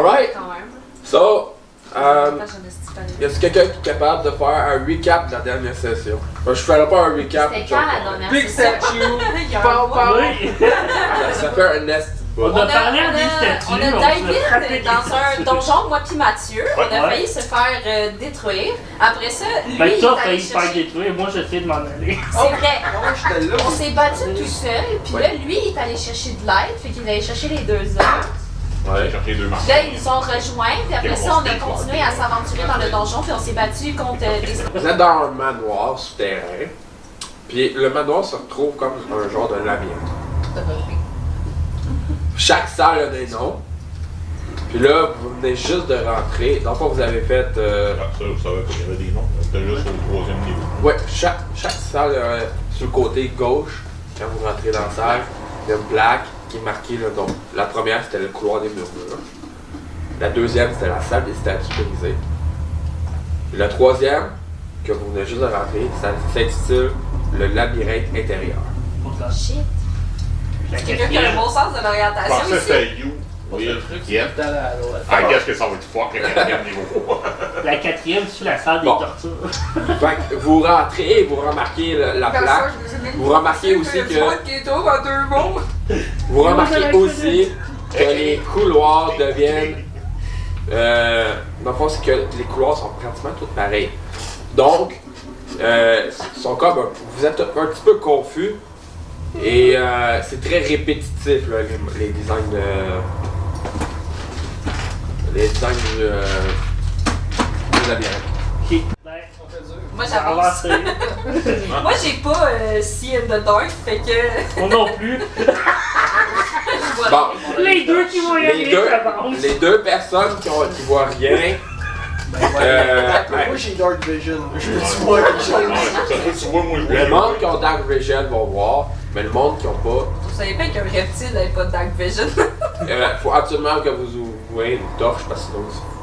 Alright. Quand même. So, Attends, j'en ai stipuler. y a quelqu'un qui est capable de faire un recap de la dernière session? Je ferai pas un recap. C'était quand la dernière Big session? statue! Il y a un Pow, mois. pow. Oui. Ça fait un nest book. On a parlé des statues, On a on David s'est frappé dans un des- donjon, moi puis Mathieu. On a Ouais. failli se faire détruire. Après ça, lui, Fait que il toi, est failli allé se faire chercher... détruire, moi j'essayais de m'en aller. C'est vrai. Ouais, j'étais là. On s'est battu tout seul, puis Ouais. là, lui, il est allé chercher de l'aide, fait qu'il est allé chercher les deux hommes. J'allais chercher 2 marques. Puis là, ils nous ont rejoints, puis après ça, on a continué à s'aventurer dans le donjon, puis on s'est battu contre des... Vous êtes dans un manoir souterrain. Puis le manoir se retrouve comme un genre de labyrinthe. Chaque salle a des noms. Puis là, vous venez juste de rentrer. Dans le fond, vous avez fait. Ah, ça, vous savez qu'il y avait des noms. C'était juste au 3e niveau. Ouais, chaque salle sur le côté gauche, quand vous rentrez dans la salle, il y a une plaque qui est marquée le nom. La première, c'était le couloir des murmures. La deuxième, c'était la salle des statues brisées. Et la troisième, que vous venez juste de rentrer, ça s'intitule le labyrinthe intérieur. Shit. La Quelqu'un qui a un quatrième. bon sens de Je l'orientation pensais que ici. c'était You. Oui, Yep. I guess que ça va être fuck le 4e niveau. La quatrième, c'est la salle des Bon. tortures. Fait que vous rentrez et vous remarquez la plaque. Vous remarquez aussi que- qui est en 2 mots. Vous remarquez aussi que les couloirs deviennent. Dans le fond, c'est que les couloirs sont pratiquement tous pareils. Donc, sont comme vous êtes un petit peu confus et c'est très répétitif là, les designs de. Les designs du labyrinthe. Ok. Ben, Moi, on j'avance. va essayer. Moi, j'ai pas See in the Dark, fait que... Moi non plus. je vois Bon, rien. Les deux qui vont y les aller, deux, ça avance. les deux personnes qui voient rien. Moi j'ai Dark Vision. Je veux tu vois quelque chose. Tu vois, moi, je Le monde qui ont Dark Vision vont voir, mais le monde qui ont pas, Vous savez pas qu'un reptile n'avait pas de Dark Vision? faut absolument que vous ouvrez une torche parce que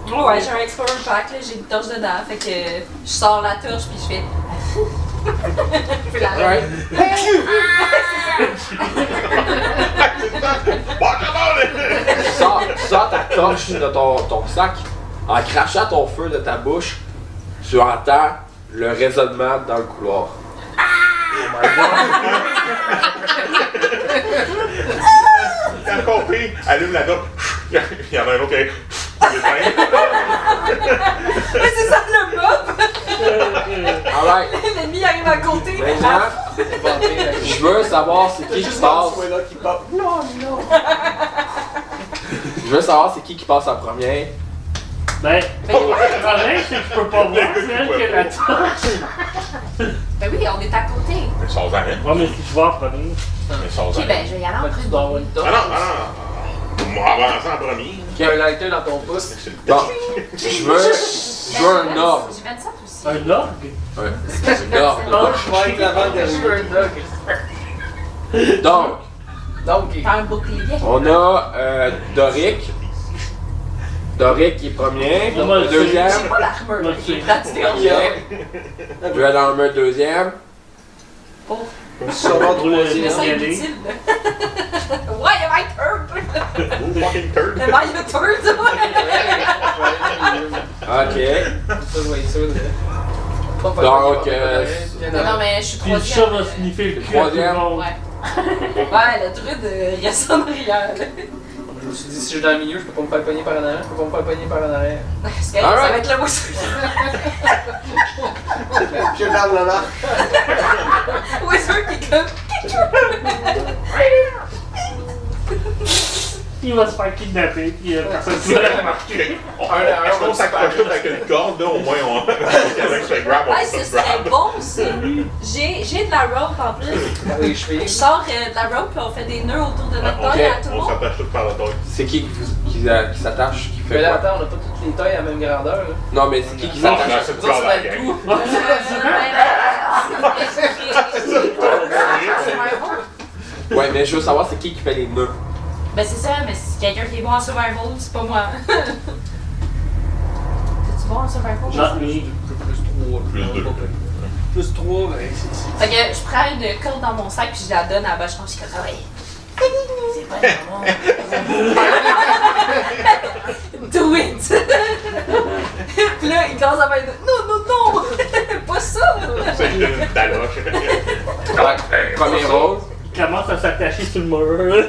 sinon Ouais, j'ai un Explorer Pack, là, j'ai une torche dedans, fait que je sors la torche puis je fais... je fais la Alright. Tu sors ta torche de ton sac, en crachant ton feu de ta bouche, tu entends le raisonnement dans le couloir. Quand Compé allume la dope, il y en a un autre qui est. Mais c'est ça le mob! Alright, L'ennemi arrive à côté. maintenant, je veux savoir c'est qui qui passe. là qui pop. Non, non. Je veux savoir c'est qui passe en premier. Ben, le problème, c'est que je peux pas voir celle qui a la torche. Ben oui, on est à côté. Mais sans arrêt. Ouais, mais si je vois en premier. Mais sans Ok, arrêt. ben je vais y aller en Tu dois avoir premier. une Ah torche. non, ah non. Moi, avancer en premier. Qui a un lighter dans ton pouce. C'est le Bon, je veux un ordre. J'ai 27 aussi. Un orgue? Ouais, un ordre. Non, je vais être l'avant-dernier. Je veux un dog. Donc, Donc, T'as un bouclier. on a Doric. Doric qui est premier, Non, moi, le deuxième. J'ai pas l'armure. Moi, Il est c'est- pratiquement Ok. Duel armure deuxième. pauvre. ça va Pour le- Mais troisième. ça, y aller. inutile. Ouais, il y a my turd. Who fucking turd? Le my turd, ouais. Ok. Ça doit être sûr de. Donc, Non, mais je suis Puis le chat troisième. va sniffer le cul. Troisième. à tout le monde. Ouais. Ouais, le druide reste en arrière. là. Je me suis dit, si je suis dans le milieu, je peux pas me faire pogner par en arrière. Je peux pas me faire pogner par en arrière. C'est correct, ça Alright. va être le mousseau. Je ferme la main. Wizard qui est comme. Il va se faire kidnapper, puis personne ne va le remarquer. Est-ce qu'on s'accroche tout avec une corde, là, au moins, on. Avec ce grab, on Ouais, peut ce se serait grab. bon ça. J'ai de la rope en plus. Les chevilles. Je sors de la rope puis on fait des nœuds autour de notre Ok. taille à tout le On monde. s'attache tout par la tête. C'est qui s'attache, qui Mais fait là, quoi? attends, on a pas toutes les tailles à la même grandeur. Là. Non, mais c'est qui Non, s'attache? c'est Ça, ça va être gang. tout. Ouais, mais je veux savoir c'est qui fait les nœuds. Ben c'est ça, mais c'est quelqu'un qui est bon en survival, c'est pas moi. T'es-tu bon en survival? Not me. Plus deux. Plus 3, ben c'est. Fait que je prends une corde dans mon sac puis je la donne à Bachon, je suis comme ça, ouais. C'est pas vraiment. Do it! Puis là, il commence à faire non! Pas ça! C'est une daloche. Premier rôle. Il commence à s'attacher sur le mur.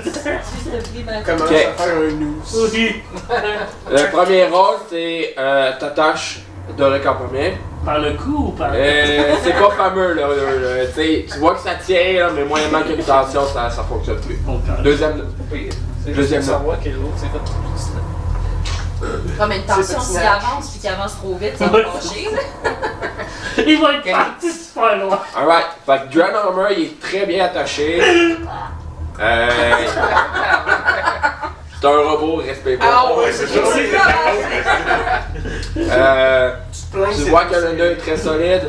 Commence Ok. à faire un noose. Oui. Le premier rôle, c'est t'attaches Doric en premier. Par le cou ou par C'est pas fameux là. Tu vois que ça tient, là, mais moyennement qu'une tension, ça fonctionne plus. Ok. Deuxième. Oui, c'est Deuxième juste pour savoir quel autre c'est fait. Comme une tension, C'est s'il petit avance puis qu'il avance trop vite, ça va fâcher. Il va être parti super loin. Alright. Fait que Dran Armor, il est très bien attaché. C'est un robot, respect pas. Ah Ouais, c'est ça. c'est Tu vois que le nœud est très solide.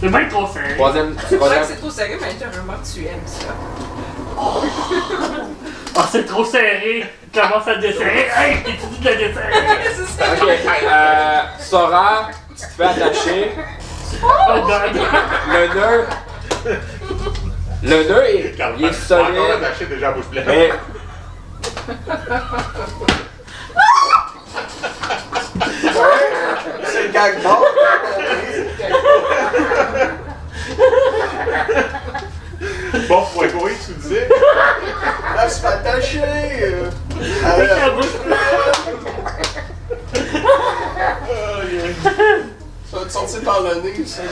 C'est bien trop serré. Troisième. C'est vrai que c'est trop sérieux, mais t'as un que tu aimes ça. Ah, c'est trop serré. Il commence à desserrer. Hey, t'es-tu de la desserrer? C'est ça. Ok. Sora, tu te fais attacher. Oh god. Le nœud est, il est solide. Encore attaché déjà à bouche pleine. Mais C'est le gag mort. Bon, oui, tu disais. Là, se fait attacher. Avec la bouche Ça va te sortir par le nez, ça.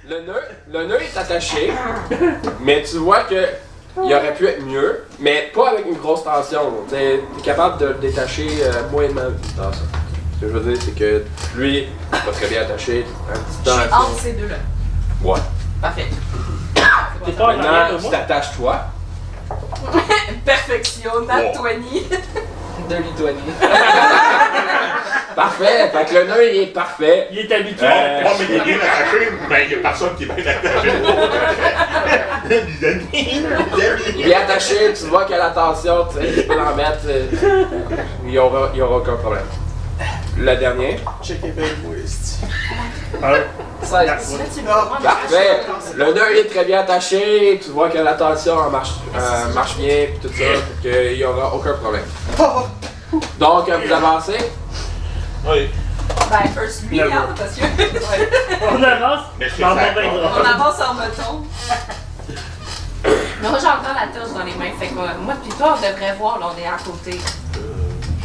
le nœud est attaché. Mais tu vois que il aurait pu être mieux, mais pas avec une grosse tension. T'es capable de le détacher moyennement avec une tension. Ce que je veux dire, c'est que lui, il est pas très bien attaché. Un petit Je suis temps. entre ces deux-là. Ouais. Parfait. T'es pas en arrière de Maintenant, tu moi? t'attaches toi. Perfection, Nat Wow. 20. De Lituanie. Parfait. Fait que le nœud, il est parfait. Il est habitué. Bon, mais il est bien attaché, mais il n'y a personne qui est bien attaché. Les amis. Il est attaché, tu vois qu'il y a la tension, tu sais, tu peux l'en mettre. Il y aura aucun problème. Le dernier. Check et belle voix, Là, tu le vois, mais Parfait. Le nœud est très bien attaché, tu vois que la tension elle marche bien, pis tout ça, fait qu'il n'y aura aucun problème. Donc, vous avancez. Oui. Ben, first lui, hein, parce que. On avance Mais c'est dans ça, le mauvais quoi. On drap. avance en moton. Mais moi, j'ai encore la torche dans les mains, fait que moi pis toi, on devrait voir, là, on est à côté.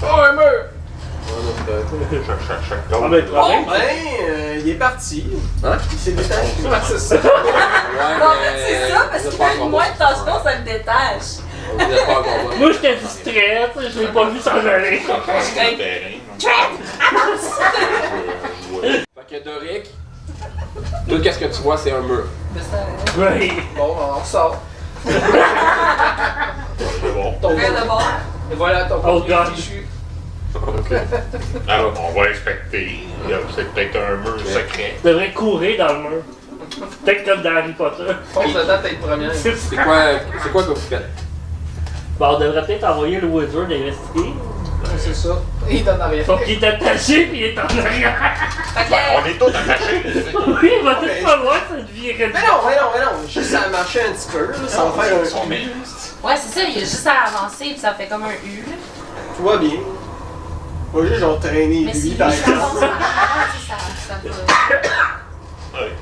Oh, un mur! Ah, ben, le problème, Ben, il est parti. Hein? Il s'est détaché. Ouais, c'est ça. Ouais, En fait, c'est ça, parce qu'il a moins de tension, ça le détache. Vous êtes pas encore là. moi j'étais distrait, je l'ai pas vu s'en aller. Fait que Doric, tout qu'est-ce que tu vois, c'est un mur. Mais ça. Oui. Bon, on ressort. C'est bon. Ton Rien de bon. Et voilà ton Oh, premier God. fichu. Alors, on va inspecter. C'est peut-être un mur secret. Je devrais courir dans le mur. Peut-être comme dans Harry Potter. Fonce dedans, t'es le premier. C'est quoi que vous faites? Bon, on devrait peut-être envoyer le Wizard d'investiguer. C'est ça. Et il t'en arrière. Sauf qu'il est attaché puis il est en arrière. Fait Ben, on que. est tous attachés. Oui, il va tout falloir cette vie. Mais non. Juste à marcher un petit peu, là, ça va faire un Mais Ouais, c'est ça, il y a juste à avancer, puis ça fait comme un U. là. Tout va bien. Moi, juste, genre, traîner Mais si lui lui, dans ça les avance, ça va. ouais.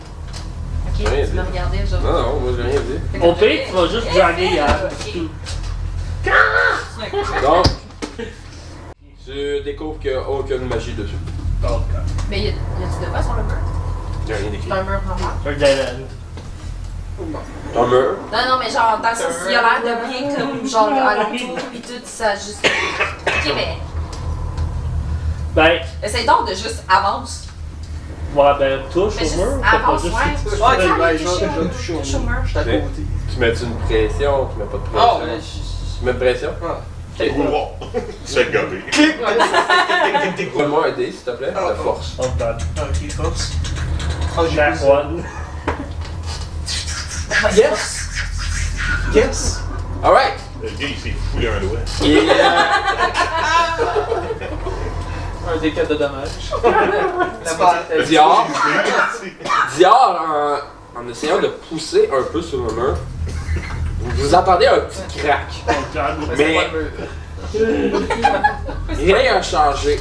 Ok, tu m'as regardé aujourd'hui. Non, moi j'ai rien dit. Au pire, tu vas juste jogger à tout. Donc, tu découvres qu'il n'y a aucune magie dessus. Donc, Mais y a-tu de quoi sur le mur? Il n'y a rien d'écrit. C'est un mur normal. un Dylan. C'est un mur. Non, mais genre, dans le sens, il a l'air de bien comme, genre, alentour, pis tout, ça juste. Ok, mais. Ben, Essaye donc de juste avance. ouais, ben, touche Mais au juste mur. Fais pas avance, juste ouais. toucher. Ouais, Ah, ben, touche genre, au déjà mur. touché au Touche au mur. mur. Je suis à Mais- côté. Tu mets une pression, tu mets pas de pression. Ah, ouais. Tu mets une pression? Ah. Wow. C'est gobé. Donne-moi un dé, s'il te plaît, de force. On te donne. Ok, force. Ah, j'ai Jack plus- one. Yes! Yes! Alright! Le gars, il s'est foulé un doigt. Et Un des 4 de dommages. Dior, Dior, en essayant de pousser un peu sur le mur, vous entendez un petit crack. On te donne. Mais Rien n'a changé.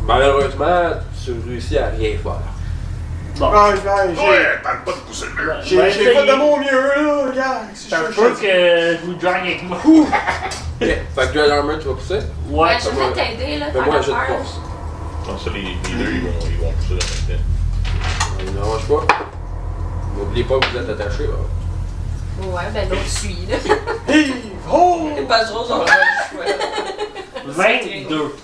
Malheureusement, tu réussis à rien faire. Bon. Ah, regarde, Ouais, tente pas de pousser le mur. j'ai fait de mon mieux, là, regarde. C'est un peu que je vous drague avec moi. Ok. Fait que Dual Armor, tu vas pousser? Ouais. Ben, je vais t'aider, là. Fais-moi un jeu de faire force. Non, ça, les deux, ils vont pousser dans le temps. Ne dérange pas. N'oubliez pas que vous êtes attaché. Là. Ouais, ben l'autre suit, là. Hey! Oh! C'est pas genre, genre. 22.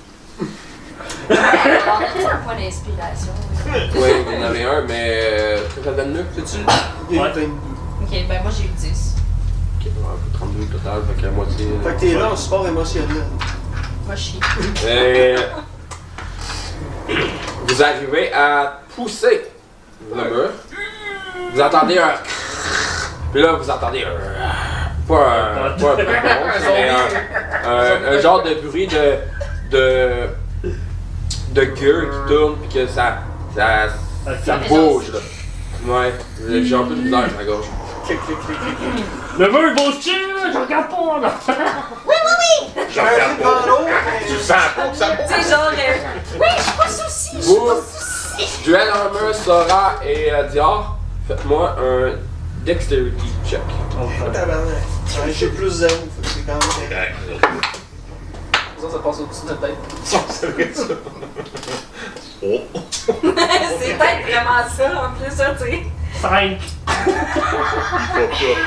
On a un point d'inspiration. Oui, vous en avez un, mais ça donne mieux, c'est-tu? Il y a Ouais. 22. Ok, ben moi j'ai eu 10. Ok, ouais, 32 au total, fait que la moitié. Fait que t'es là en support émotionnel. Moi je chie. Et vous arrivez à pousser le mur. Vous entendez un. Puis là, vous entendez un. Pas un bronze, mais un genre de bruit de gueule qui tourne, puis que ça bouge là. Ouais, j'ai un peu de misère à la gorge. Clic, clic, clic, clic. Le mur bouge-tu? Je regarde pas, là. Je regarde pas. Tu le sens pas que ça bouge? Tu sais, genre. Oui, je suis pas souci, je suis Vous, pas souci. Duel Armor, Sora et Dior, faites-moi un Dexterity check. Tabarnak. Ouais, j'ai plus 0, fait que c'est quand même. Correct. Ça passe au-dessus de notre tête. C'est vrai, ça. Oh. C'est peut-être vraiment ça en plus, ça, tu sais. 5. Il faut pas.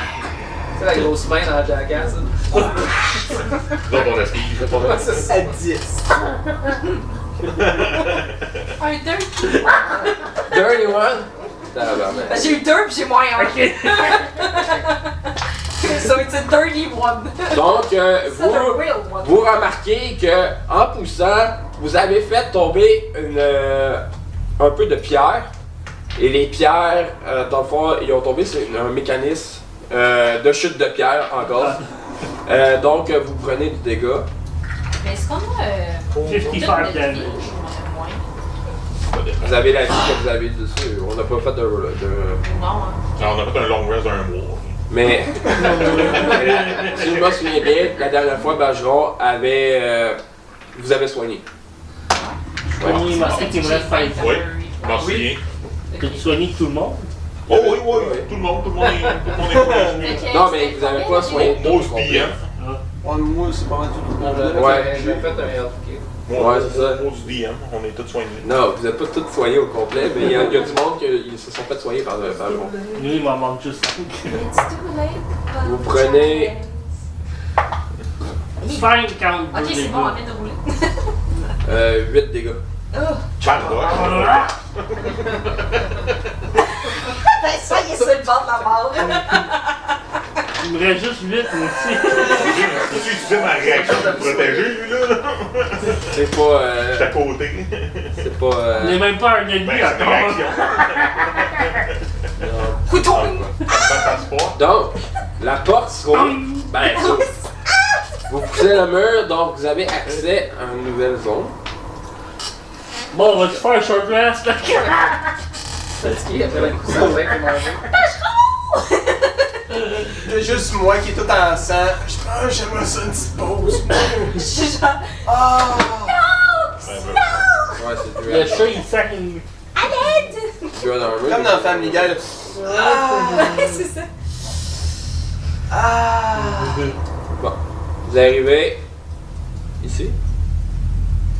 C'est la grosse main dans la jackass. Là, on esquive. À 10. Un 2. Dirty one! Tabarnak. Ben, j'ai eu 2 puis j'ai moins 1. Ok. So it's a dirty one. Donc, C'est un real one. vous remarquez que en poussant, vous avez fait tomber un peu de pierre. Et les pierres, dans le fond, ils ont tombé sur un mécanisme de chute de pierre encore. Donc, vous prenez du dégât. Mais est-ce qu'on a. 55 damage. Moins. Vous avez la vie que vous avez dessus. On n'a pas fait de. Non, hein. Non, on a fait un long rest d'un mois. Mais, si je me souviens bien, la dernière fois, Bergeron avait. Vous avez soigné. Soigner, il m'a dit qu'il me reste 5. Oui, je m'en souviens. T'as-tu soigné tout le monde? Oh oui, oui, tout le monde est Fait que Non, mais c'était vous avez combien pas de soigné dégâts? tout Moi, le complet. DM. Ouais, moi, c'est pas mal tout. Ouais. J'ai fait un health kit. Ouais, c'est ça. Moi, du DM, on est tous soignés. Non, vous n'êtes pas tous soignés au complet, mais il y a du monde qui se sont fait soigner par Bergeron. Nous, il m'en manque juste 5. It's too late. Vous prenez. 52 Ok, c'est bon, on vient de rouler. 8 dégâts. Charles Ben, ça, il est sur le bord de la mort. Il me reste juste 8, moi aussi. Tu utilisais ma réaction pour me protéger, lui, là. C'est pas. J'étais à côté. C'est pas. Il n'est même pas un ennemi Ben, c'est une encore. réaction. Couteau! Ça passe pas. Donc, la porte se roule. Ben, vous poussez le mur, donc vous avez accès à une nouvelle zone. Bon, on va-tu faire un short rest, là? Fatigué après la course à pain pour manger. Il y a juste moi qui est tout en sang. Je pense j'aimerais ça une petite pause. Je suis genre. Ah! Ouais, c'est Le Duel. chat, il sac une... Duel Armor. Comme dans Family Guy, là. Ouais, c'est ça. Ah! Bon, vous arrivez ici.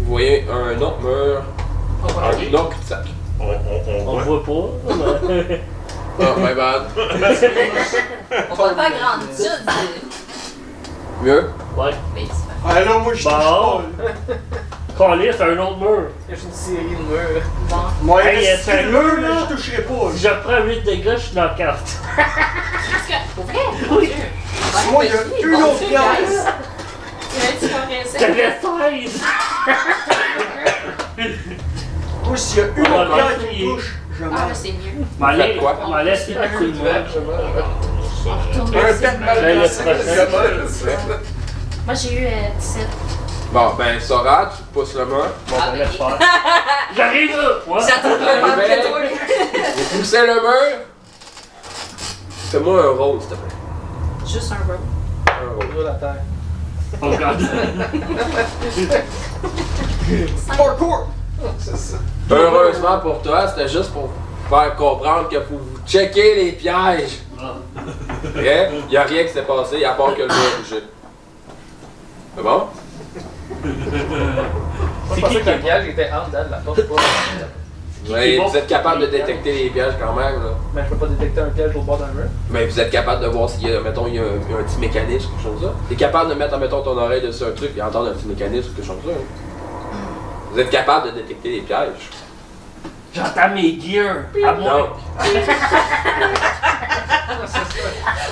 Vous voyez un autre mur, un autre cul-de-sac. On voit. voit pas, mais... Oh, my bad. On va pas grande étude. Mieux? Ouais. Mais c'est pas. Ah là, moi, je touche Bon. pas. Calé, c'est un autre mur. Il y a une série de murs. Bon. Moi, Hey, c'est le mur, là, là. je toucherai pas. Si je prends 8 dégâts, je suis dans 4. Parce que, pour vrai, Oui. Moi, il y a une autre pièce. Tu vas rincer. J'avais 16! Moi, s'il y a une On va autre pierre qui essayer. me touche, je Ah, meurs. là, c'est mieux. Faites quoi? M'en laisse tout le monde. Retourne Un ici. pet mal Ben, le placé, prochain. c'est bon. Moi, j'ai eu 17. Bon, ben, Sora, tu pousses le mur. Bon, ben, laisse faire. J'arrive là! Ouais. J'attends le moment Ben, de toi. Vous poussez le mur. Fais-moi un roll, s'il te plaît. Juste un roll. Un roll. Sur la terre. Oh god. Parkour! C'est ça. Heureusement pour toi, c'était juste pour faire comprendre que vous checker les pièges. Ok? Y a rien qui s'est passé à part que le mur a bougé. C'est bon? Je pensais que le piège était en dedans de la porte. Ouais, vous êtes capable de détecter les pièges quand même, là. Mais je peux pas détecter un piège au bord d'un mur. Mais vous êtes capable de voir s'il y a, mettons, il y a un petit mécanisme, quelque chose comme ça. T'es capable de mettre, mettons, ton oreille dessus un truc et entendre un petit mécanisme, quelque chose comme ça. Hein. Vous êtes capable de détecter les pièges. J'entends mes gears. À moi. Donc,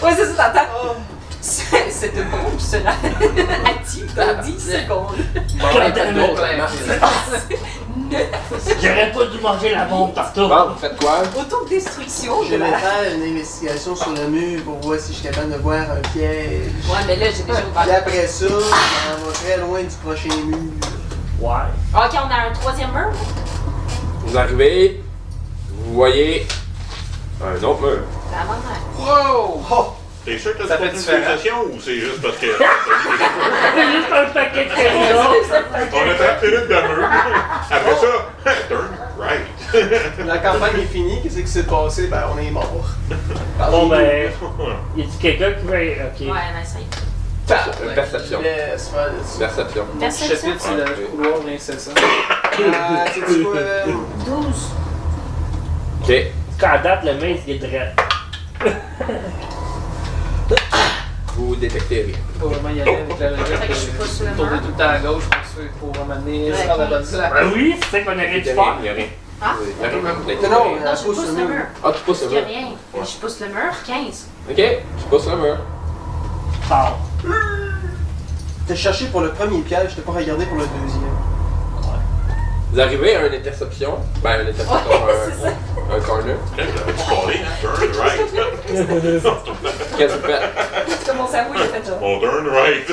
Ouais, c'est ça, t'entends. Cette bombe sera active dans 10 secondes. J'aurais pas dû manger la bombe partout. bon, vous faites quoi? Autodestruction Je de vais la... faire une investigation sur le mur pour voir si je suis capable de voir un piège. Ouais, mais là, j'ai déjà Puis ouvert. après ça, on va très loin du prochain mur. Ouais. Ok, on a un troisième mur. Vous arrivez, vous voyez un autre mur. C'est avant l'air. Wow! Oh! T'es sûr que Ça t'as fait pas une différent. civilisation ou c'est juste parce que. C'est juste un paquet de crayons. On a 30 minutes de mur. Après ça, turn right. La campagne est finie, qu'est-ce qui s'est passé? Ben, on est mort. Bon ben, y a-tu quelqu'un qui veut. Ok. Ouais, nice. Perception. Laisse faire de ça. Perception. Chapitre, c'est le couloir incessant. C'est quoi? 12. Ok. Quand à date, le maze il est drette. Vous détectez rien. Faut vraiment y aller avec la Fait que je suis pas sur le tourner mur. tout le temps à gauche pour ramener Ouais, dans la bonne place. Ben oui, c'est ça qu'on aurait Il dû y a rien. faire. Il y a rien. Ah? Il y a rien. Non, Non, elle je pousse pousse le le mur. mur. Ah, tu pousses le Il y a mur. rien. Je pousse le mur. 15. Ok, tu pousses le mur. Fort. T'as cherché pour le premier piège, t'as pas regardé pour le deuxième. Vous arrivez à une interception. Ben, une interception, un corner. J'avais dû parler, turn right. Qu'est-ce que vous faites? C'est mon cerveau, il a fait ça. On turn right.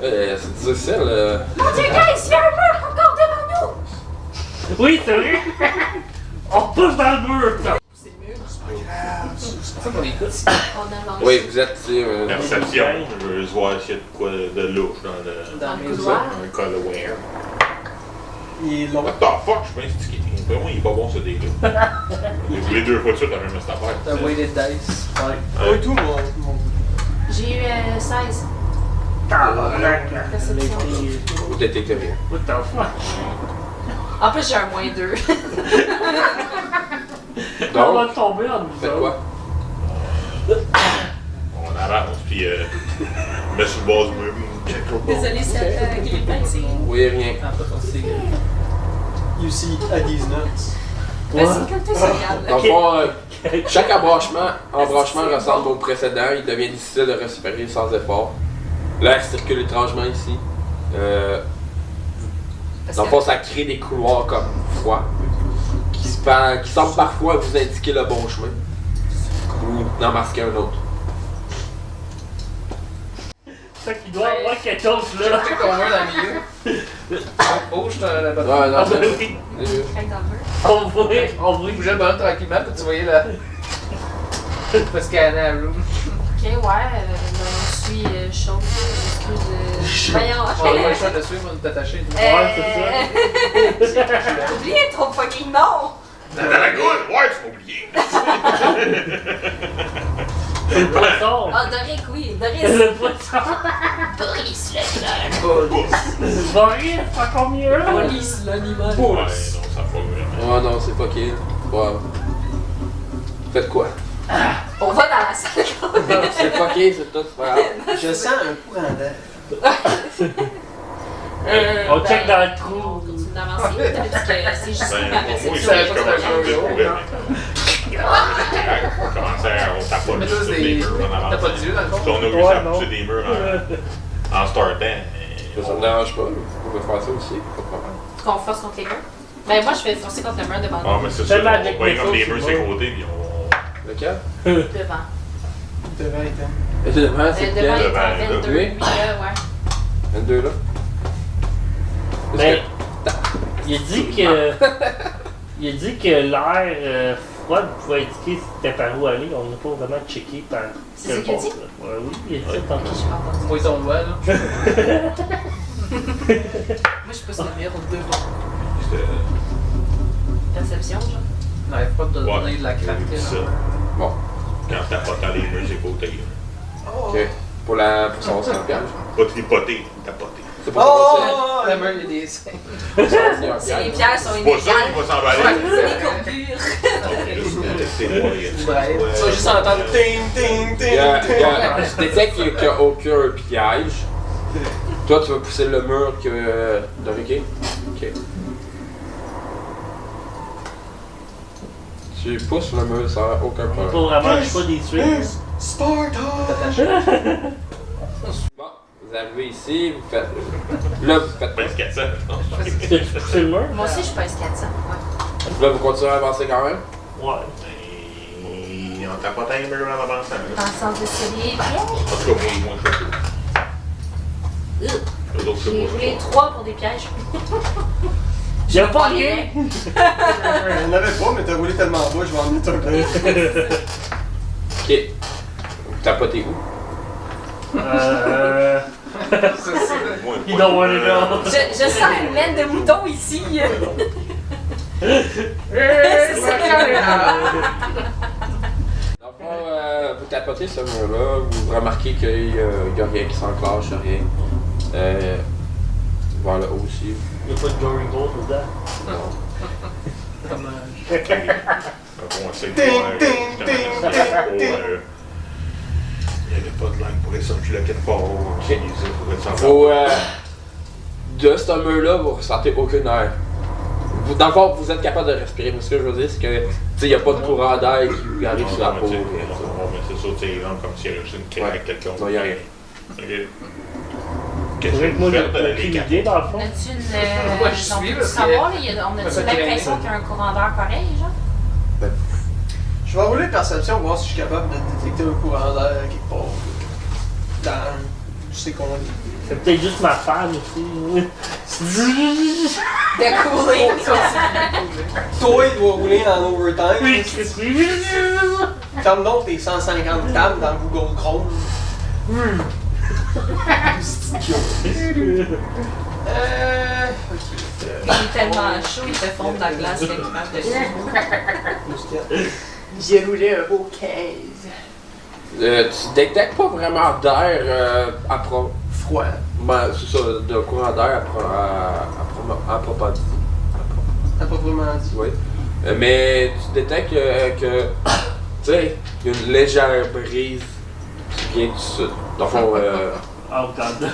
C'est difficile, là. Mon Dieu, guys, il y a un mur encore devant nous! Oui, c'est vrai. On pousse dans le mur. C'est le mur. C'est ça qu'on écoute. On avance. Oui, vous êtes, Perception. Je veux voir s'il y a de quoi de louche dans le. Dans Dans le mes couloir. yeux. Un colorware. Il est long. What the fuck, je suis bien stické. Vraiment, il est pas bon ce dé-là. Les deux fois de suite, on a même cette affaire. T'as weighted dice. Ouais. Oui, tout mon. J'ai eu 16. Perception. vous détectez rien. What the fuck? En plus, j'ai un moins 2. On va Donc, tomber en nous faites autres. quoi? On avance, puis met sur le bas du mur. Check le bas. Désolée, c'est grippant ici. Vous voyez rien. Ah, pas ton cigarette. You see a these nuts. Vas-y, comme t'es regarde. Dans le fond, chaque embranchement ressemble au précédent. Il devient difficile de respirer sans effort. L'air circule étrangement ici. Dans le fond, ça crée des couloirs comme froids qui semblent parfois vous indiquer le bon chemin ou d'en masquer un autre. Ça qu'il doit y avoir quelque chose J'ai là. jeté ton mur dans le milieu. Oh, je t'en la bonne. Ouais, non, Ah c'est ben oui. On voit, on voit. Je bougeais le bonhomme tranquillement, puis tu voyais la. Parce qu'elle est à la room. Ok, ouais, je suis chaude. Excuse. Voyons. On va pas le choix de suivre, on est attaché. Ouais, c'est ça. J'ai oublié ton fucking nom! Dans la gueule, ouais, tu m'as oublié. Le poisson. Ah, Doric, oui, Doris. Le poisson. Doris, le Boris, c'est encore mieux. Police, l'animal. Ouais, non, ça va vraiment. Oh non, c'est pas kill. Wow. Faites quoi? On va dans la salle. C'est fucké, c'est tout, c'est pas grave. Je sens un courant d'air. On check dans le On trou. continue d'avancer. T'as dit que c'est juste Ben, ma moi, perception. je commence à me découvrir. On commençait à. On tapote Mais toi, sur c'est des des. murs en T'as avançant. pas d'yeux dans le Si fond? on a réussi Ouais, à non. pousser des murs en startant. Ça me dérange pas, vous pouvez faire ça aussi, pas de problème. Qu'on force contre les murs. Ben, moi, je vais forcer contre le mur devant Ah, nous. mais c'est ça. Tellement On avec va mes comme des sauces, murs c'est sur bon. côté, puis on. Lequel? Devant. Devant et devant. Et devant, c'est Devant, il lequel? est en Devant, 22, oui. lui, là, ouais. 22 là? Parce Mais que- il a dit que. Il a dit que l'air froide, vous pouvez indiquer si c'était par où aller. On n'a pas vraiment checké par C'est quel ce qu'il bord, dit? là. Ouais, oui, il a dit ça tantôt. Je sais pas. Moi, ils ont le doigt, là. Moi, je pousse le mur aux deux bords. Perception, genre. N'arrive pas de donner Ouais, de la craque. c'est ça. Bon, Quand t'as pas tant les murs, j'ai pas ôté. ok. Pour savoir si c'est un piège. Pas tripoté, tapoté. C'est pas savoir Oh, la main, il y a des seins. si c'est un Si les piège. pierres sont C'est pas ça inégales, qu'il va s'en aller. c'est des courbures. Ouais. Tu vas juste entendre ting, ting, ting, ting. Je détecte qu'il n'y a aucun piège. Toi, tu vas pousser le mur que de Ricky. Ok. Tu pousses le mur sans aucun On n'a problème. pas vraiment le choix des suites. Sparta! Bon, vous arrivez ici, vous faites. Là, vous faites. Presque 400. Tu pousser le mur? Moi aussi, je pèse 400. Ouais. Là, vous continuez à avancer quand même. Ouais. On tapote un mur en avançant. Dans le sens de tirer les pièges. En tout cas, moi, je fais ça. Les autres, J'ai c'est roulé pas 3 pour des pièges. J'ai pas rien! J'en avais pas, mais t'as roulé tellement bas, je vais en mettre un peu. Ok. Vous tapotez où? Moi, Il doit avoir les là. Je sens une laine de mouton ici. C'est ça qu'il y a. Dans le fond, vous tapotez ce mur-là, vous remarquez qu'il n'y a rien qui s'enclenche, rien. Vers le haut aussi. Il n'y a pas de Dory Gold dedans. Non. Dommage. on essaie de Ting, voir, ting, justement, ting, pour, ting, il n'y avait pas de langue pour les sortir quelque part. Vous, de ce mur-là, vous ressentez aucune air. Vous, dans le fond, vous êtes capable de respirer, mais ce que je veux dire, c'est que il n'y a pas de courant d'air qui arrive sur la peau. rien, ça. C'est ça, tu sais, comme s'il y avait juste une craque quelconque. Non, il n'y a rien. Ok. C'est Qu'est-ce vrai que que moi, vous j'ai faites aucune les quatre? idée dans le fond. On a-tu une. Moi, je on suis, peut parce que- savoir, là, on a-tu Ça fait l'impression qu'il y a un courant d'air pareil, genre? Je vais rouler perception, voir si je suis capable de détecter un courant d'air quelque part. Dans. Je sais qu'on est. C'est peut-être juste ma femme aussi. De cooling. Toi, il doit rouler en overtime. Oui, Comme donc tes 150 tables dans Google Chrome. Ok. Il est tellement chaud, il fait fondre la glace quand il marche dessus. J'ai roulé un beau 15. Tu détectes pas vraiment d'air Froid. ben, c'est ça, de courant d'air à proprement dit. T'as pas vraiment dit. Oui. Mais tu détectes que tu sais, il y a une légère brise qui vient du sud. Dans le fond, Oh god. Ça,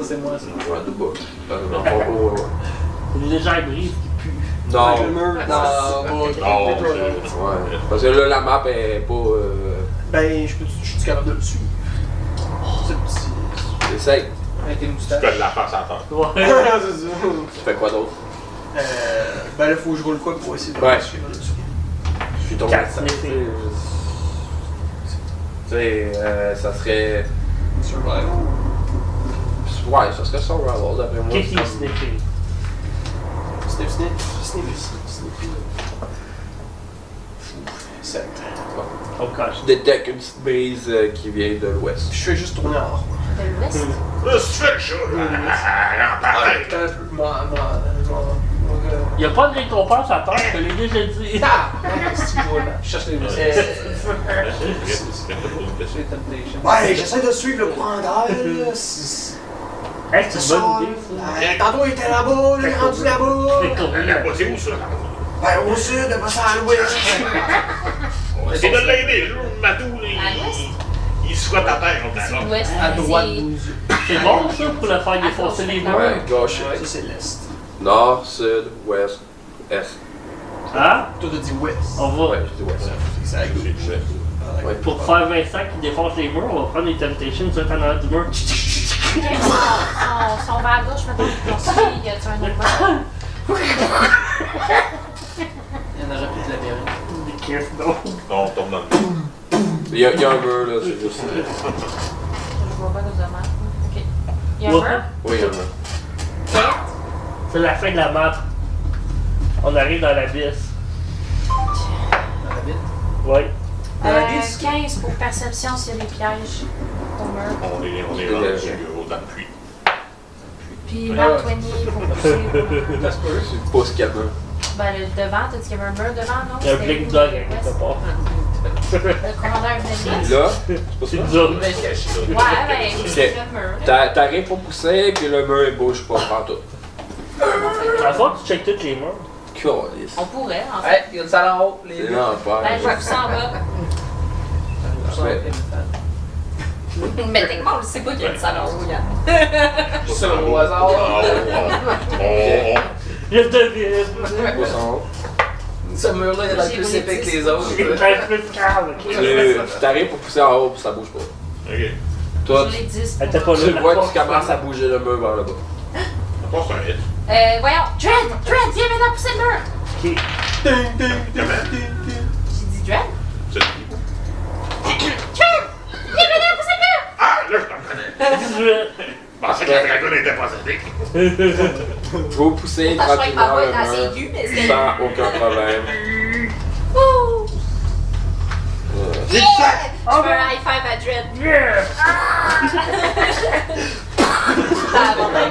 c'est moi, ça. ouais, de bas. Dans le fond, ouais. Une légère brise qui pue. Non. Avec le mur. Non, Non, Ouais. Parce que là, la map est pas. Ben, je suis capable de le suivre. C'est petit. Essaye. Avec tes Tu moustaches. colles la face à terre. Ouais. C'est ça. Tu fais quoi d'autre? Ben là, faut que je roule quoi pour essayer de Ouais. le suivre là-dessus. Je suis tombé. Quatre Ça, sniffing. tu sais, ça serait. Survival. Ouais, ça serait survival d'après moi. Qu'est-ce qu'il Comme- sniffing? Sniff, sniff. Sniff, sniff. 7. Oh gosh. Tu détectes une petite brise qui vient de l'ouest. Je fais juste tourner en rond. De l'ouest. Là, si tu fais le chat, Attends un peu. Il n'y a pas de récompense à terre, je te l'ai déjà dit. Ah! Je cherche les moustaches. Les temptations. Ouais, j'essaie de suivre le courant d'air. Hey, c'est une bonne idée, Tantôt il était là-bas, là, il est rendu ça. là-bas. C'est combien? C'est où ça? Ben au sud, pas ça à l'ouest. On va essayer de l'aider, là, Matou, là, À l'ouest? il se frotte à terre, on C'est t'en l'ouest. À droite, C'est- C'est bon ça pour le faire défoncer les murs? Ouais, gauche. ça c'est l'est. Nord, sud, ouest, est. Hein? Toi t'as dit ouest. On va. Ouais, j'ai dit ouest. C'est à gauche. Ouais. Pour faire Vincent qui défonce les murs, on va prendre les Temptations, tu vas être en arrière du mur. Ok, son vers à gauche, maintenant, poursuit, y a-tu un autre vers? Il y en aurait plus de labyrinthe. Des caisses d'eau. Non, on tombe dans le mur. Il y a un mur là, c'est juste. Je vois pas nos dommages. Ok. Y a un Ouais. mur? Oui, il y a un mur. C'est la fin de la map. On arrive dans l'abysse. Ouais. 15 pour perception s'il y a des pièges au mur. On est rendu au dans le puits. Puis Mark 20 pour pousser. Ça se peut. C'est pas ce qu'il y a de Ben, le devant, t'as dit qu'il y avait un mur devant, non? Il y a un C'était blick d'or quelque l'ouest. part. Le commandeur ennemi. Là, c'est pas C'est ça. dur. Il va être caché là. Ouais, ben, c'est le mur. là. T'arrives pour pousser, puis le mur il bouge pas partout. À la fois, tu checkes tous les murs. Calice. On pourrait, en fait. Ouais, il y a une salle en haut, les C'est deux. l'enfer. Ben, je vais pousser en bas. Mais techniquement, on le sait pas qu'il y a une salle en haut, Yann. C'est au hasard. Je devine. Pousse en haut. Ce mur-là, il a le plus épais que les autres. J'ai un peu de calme, ok? Tu t'arrives pour pousser en haut, puis ça bouge pas. Ok. Toi, Sur les 10. Elle était pas là. tu vois que tu commences à bouger le mur vers le bas. Je pense que c'est un hit. Voyons. Dread, viens maintenant pousser le mur. Ok. Comment? J'ai dit Dread. C'est qui? Viens maintenant pousser le mur. Ah, là, je t'en connais. 18. Je pensais que la dragonne était pas sadique. Vous poussez Je crois que ma tranquillement voix le est assez mur aiguë, mais c'est. sans aucun problème. Wouh! Euh, Yeah! Je fais un high five à Dread. Yeah! Ah, bon, ben.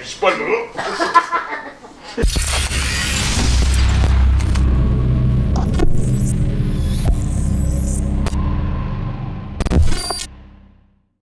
Je suis pas le gros.